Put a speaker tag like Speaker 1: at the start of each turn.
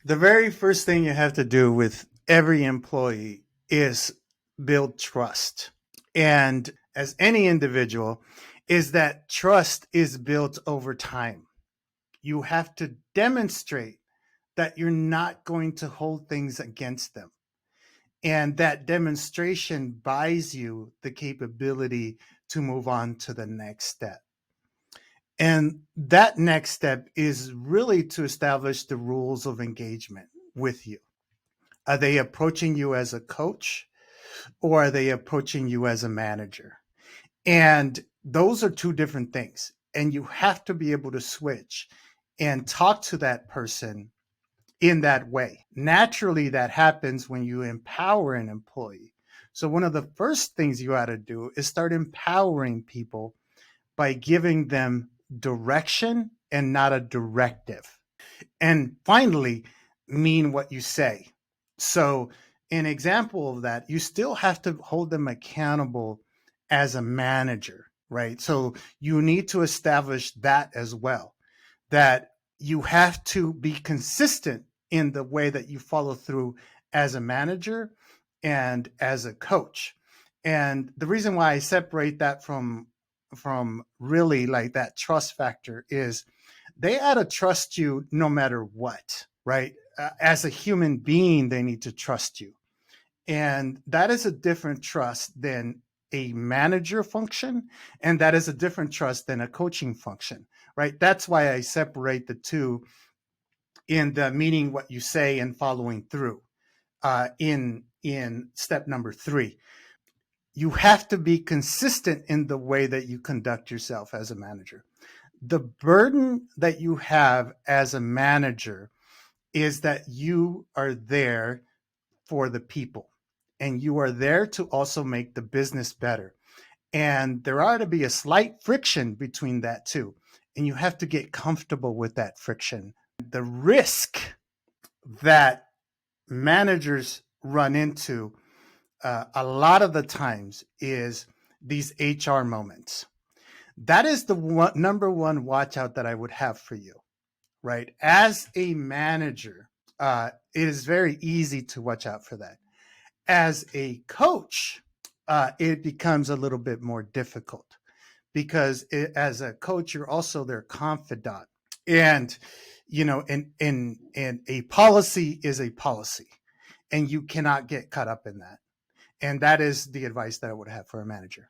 Speaker 1: The very first thing you have to do with every employee is build trust. And as any individual, is that trust is built over time. You have to demonstrate that you're not going to hold things against them. And that demonstration buys you the capability to move on to the next step. And that next step is really to establish the rules of engagement with you. Are they approaching you as a coach or are they approaching you as a manager? And those are two different things. And you have to be able to switch and talk to that person in that way. Naturally, that happens when you empower an employee. So, one of the first things you ought to do is start empowering people by giving them direction and not a directive. And finally, mean what you say. So, an example of that, you still have to hold them accountable as a manager, right? So, you need to establish that as well, that you have to be consistent in the way that you follow through as a manager and as a coach. And the reason why I separate that from really like that trust factor is they ought to trust you no matter what, right? As a human being, they need to trust you. And that is a different trust than a manager function. And that is a different trust than a coaching function, right? That's why I separate the two in the meaning what you say and following through in step number 3. You have to be consistent in the way that you conduct yourself as a manager. The burden that you have as a manager is that you are there for the people and you are there to also make the business better. And there ought to be a slight friction between that too. And you have to get comfortable with that friction. The risk that managers run into a lot of the times is these HR moments. That is the number one watch out that I would have for you, right? As a manager, it is very easy to watch out for that. As a coach, it becomes a little bit more difficult because as a coach, you're also their confidant. And, and a policy is a policy, and you cannot get caught up in that. And that is the advice that I would have for a manager.